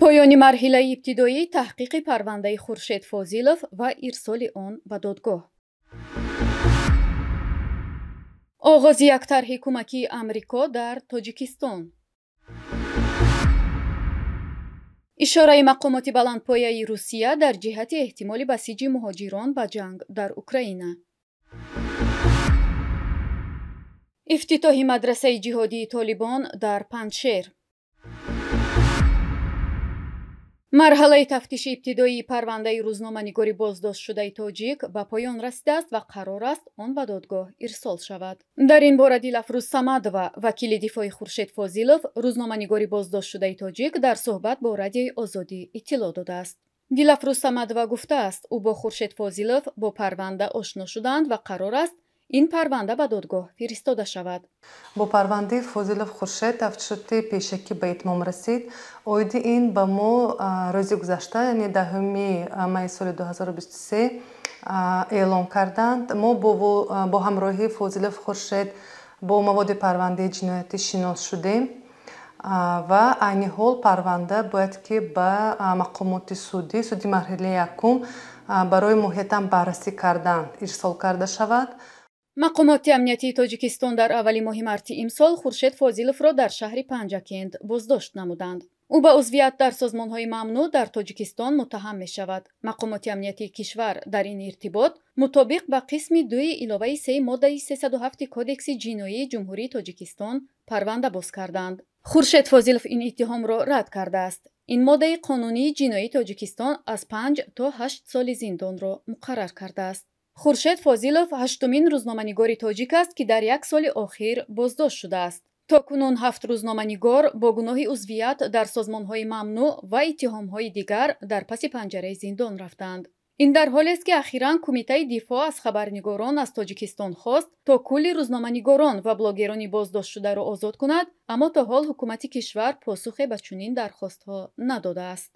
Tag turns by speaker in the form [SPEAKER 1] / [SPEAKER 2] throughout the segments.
[SPEAKER 1] پایان مرحله ابتدایی تحقیق پرونده خورشید فاضلوف و ارسال آن به دادگاه. آغاز یک طرح کمکی آمریکا در تاجیکستان. اشاره مقامات بلندپایه روسیه در جهت احتمال بسیج مهاجران به جنگ در اوکراین. افتتاح مدرسه جهادی طالبان در پنجشیر. مرحله تفتیش ابتدایی پرونده روزنامه‌نگاری بازداشت شده تاجیک به پایان رسیده است و قرار است آن به دادگاه ارسال شود. در این باره دیلافروز صمدووا وکیل دفاع خورشید فاضلوف روزنامه‌نگاری بازداشت شده تاجیک در صحبت با رادیوی آزادی اطلاع داده است. دیلافروز صمدووا گفته است او با خورشید فاضلوف با پرونده آشنا شدند و قرار است این پرونده به دادگاه فرستاده شود.
[SPEAKER 2] با پرونده فاضلوف خورشید تفتیشات پیشکی به اتمام رسید. عاید این به ما روز گذشته یعنی 10 می سال 2023 اعلام کردند. ما با همراهی فاضلوف خورشید با مواد پرونده جنایتی شناس شدیم و عین حال پرونده باید که به مقامات سودی مرحله یکم برای محیطم بررسی کردن ارسال کرده شود.
[SPEAKER 1] مقامات امنیتی تاجیکستان در اول ماه مارس امسال خورشید فاضلوف را در شهر پنجاکند بازداشت نمودند. او به عضویت در سازمان‌های ممنوع در تاجیکستان متهم می شود. مقامات امنیتی کشور در این ارتباط مطابق به قسم 2 علاوه 3 ماده 307 کودکس جنایی جمهوری تاجیکستان پرونده باز کردند. خورشید فاضلوف این اتهام را رد کرده است. این ماده قانونی جنایی تاجیکستان از 5 تا 8 سال زندان را مقرر کرده است. خورشید فاضلوف هشتمین روزنامه‌نگار تاجیک است که در یک سال اخیر بازداشت شده است. تاکنون 7 روزنامه‌نگار با گناه عضویت در سازمان‌های ممنوع و اتهام‌های دیگر در پس پنجره زندان رفتند. این در حالی است که اخیراً کمیته دفاع از خبرنگاران از تاجیکستان خواست تا کل روزنامه‌نگاران و بلاگران بازداشت شده را آزاد کند، اما تا حال حکومت کشور پاسخی به چنین درخواست‌ها نداده است.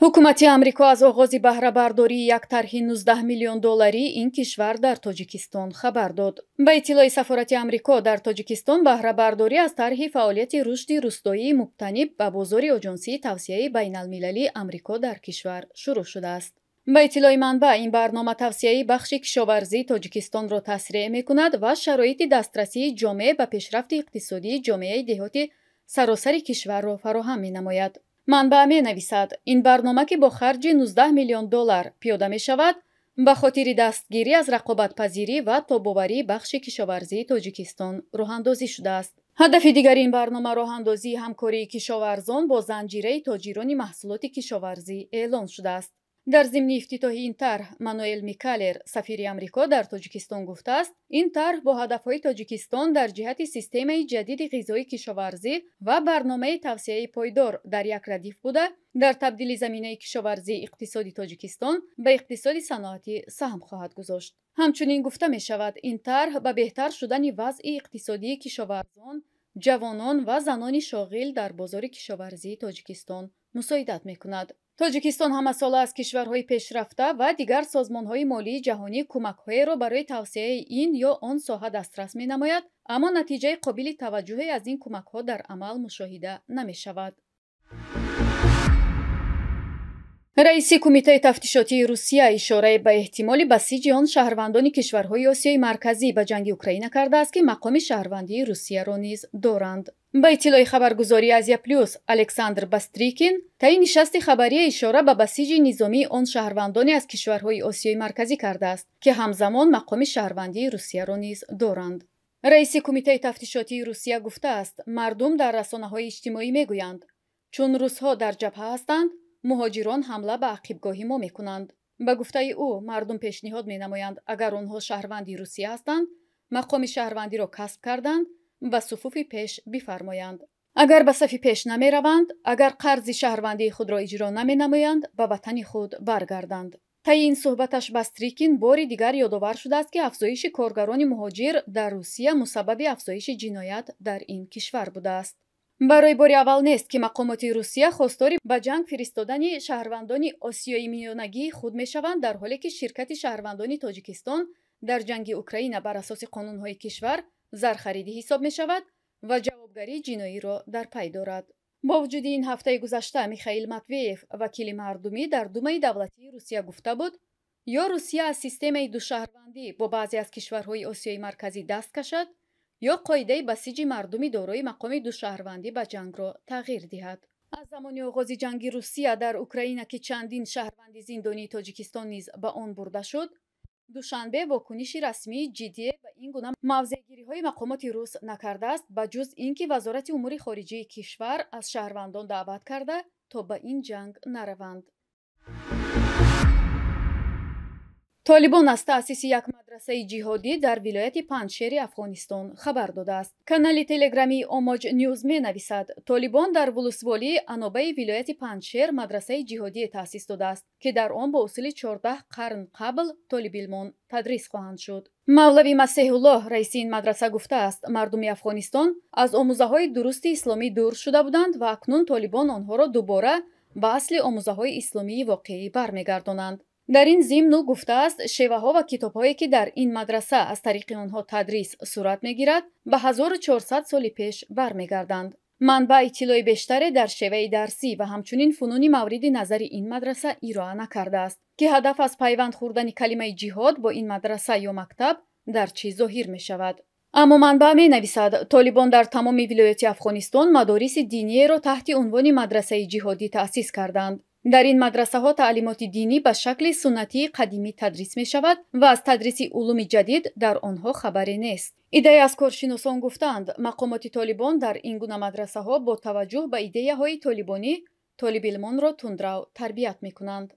[SPEAKER 1] حکومت آمریکا از آغاز بهره برداری یک طرح 19 میلیون دلاری این کشور در تاجیکستان خبر داد. به اطلاع سفارت آمریکا در تاجیکستان بهره برداری از طرح فعالیت رشد روستایی مبتنی به بازار آژانسی توسعه بین المللی آمریکا در کشور شروع شده است. به اطلاع منبع این برنامه توسعه بخش کشاورزی تاجیکستان را تسریع می‌کند و شرایط دسترسی جامع به پیشرفت اقتصادی جامعه دهاتی سراسر کشور را فراهم می‌نماید. منبع می نویسد این برنامه که با خرج 19 میلیون دلار پیاده می شود به خاطر دستگیری از رقابت پذیری و تاب‌آوری بخش کشاورزی تاجیکستان راه اندازی شده است. هدف دیگر این برنامه راه اندازی همکاری کشاورزان با زنجیره تاجران محصولات کشاورزی اعلان شده است. در ضمن افتتاح این طرح مانوئل میکالر سفیر آمریکا در تاجیکستان گفته است این طرح با هدفهای تاجیکستان در جهت سیستم جدید غذایی کشاورزی و برنامه توسعه پایدار در یک ردیف بوده در تبدیل زمینه کشاورزی اقتصادی تاجیکستان به اقتصاد صنعتی سهم خواهد گذاشت. همچنین گفته می شود این طرح به بهتر شدن وضع اقتصادی کشاورزان، جوانان و زنان شاغل در بازار کشاورزی تاجیکستان مساعدت می کند. تاجیکستان همه ساله از کشورهای پیشرفته و دیگر سازمانهای مالی جهانی کمک‌های را برای توسعه این یا آن ساحه دسترس می‌نماید، اما نتیجه قابل توجهی از این کمک‌ها در عمل مشاهده نمی‌شود. رئیس کمیته تفتیشاتی روسیه اشاره به احتمال بسیج آن شهروندان کشورهای آسیای مرکزی به جنگ اوکراین کرده است که مقام شهروندی روسیه را نیز دارند. به اطلاع خبرگزاری آزیا پلوس، الکساندر باستریکین طی نشست خبری اشاره به بسیج نظامی آن شهروندانی از کشورهای آسیای مرکزی کرده است که همزمان مقام شهروندی روسیه را نیز دارند. رئیس کمیته تفتیشاتی روسیه گفته است مردم در رسانه‌های اجتماعی میگویند چون روس‌ها در جبهه هستند مهاجران حمله به عقبگاهی ما میکنند. به گفته او مردم پیشنهاد مینمایند اگر آنها شهروندی روسیه هستند مقام شهروندی را کسب کردند به صفوف پیش بفرمایند. اگر به صف پیش نمی روند، اگر قرض شهروندی خود را اجرا نمی نمایند به وطن خود برگردند. طی این صحبتش باستریکین بار دیگر یادآور شده است که افزایش کارگران مهاجر در روسیه مسبب افزایش جنایت در این کشور بوده است. برای بار اول نیست که مقامات روسیه خواستار به جنگ فرستادن شهروندان آسیای میانگی خود میشوند در حالی که شرکت شهروندان تاجیکستان در جنگ اوکراین بر اساس قانونهای کشور زرخریدی حساب می شود ва ҷавобгарии ҷиноиро дар пай дорад. бо вуҷуди ин ҳафтаи гузашта Михаил Матвеев, вакили мардумӣ, дар Думаи давлатии Русия гуфта буд, ё Русия аз системаи душаҳрвандӣ бо баъзе аз кишварҳои Осиёи марказӣ даст кашад, ё қоидаи басиҷи мардуми дорои мақоми душаҳрвандӣ ба ҷангро тағйир диҳад. аз замони оғози ҷанги Русия дар Украина ки чандин шаҳрванди зиндонии Тоҷикистон низ ба он бурда шуд, душанбе вокуниши расмии ҷиддие ба ин гуна мавзеъгириҳои мақомоти рус накардааст, ба ҷуз ин ки вазорати умури хориҷии кишвар аз шаҳрвандон даъват карда то ба ин ҷанг нараванд. طالبان از تأسیس یک مدرسه جهادی در ولایت پنجشیر افغانستان خبر داده است. کانال تلگرامی اوماج نیوز می نویسد طالبان در ولسوالی انابه ولایت پنجشیر مدرسه جهادی تأسیس داده است که در آن با اصول 14 قرن قبل طالب علمان تدریس خواهند شد. مولوی مسیح الله رئیس این مدرسه گفته است مردم افغانستان از آموزه‌های درست اسلامی دور شده بودند و اکنون طالبان آنها را دوباره به اصل آموزه‌های اسلامی واقعی برمیگردانند. در این ضمن او گفته است شیوه‌ها و کتاب‌هایی که در این مدرسه از طریق آنها تدریس صورت می‌گیرد به 1400 سال پیش برمیگردند. منبع اطلاع بیشتری در شیوه درسی و همچنین فنون مورد نظر این مدرسه ارائه نکرده است که هدف از پیوند خوردن کلمه جهاد با این مدرسه یا مکتب در چی ظاهر می‌شود. اما منبع می‌نویسد طالبان در تمام ولایات افغانستان مدارس دینی را تحت عنوان مدرسه جهادی تأسیس کردند. در این مدرسه ها تعلیمات دینی به شکل سنتی قدیمی تدریس می شود و از تدریس علوم جدید در آنها خبری نیست. ایده از کارشناسان گفتند مقامات طالبان در این گونه مدرسه ها با توجه به ایده های طالبانی طالب علمان را تندرو تربیت می کنند.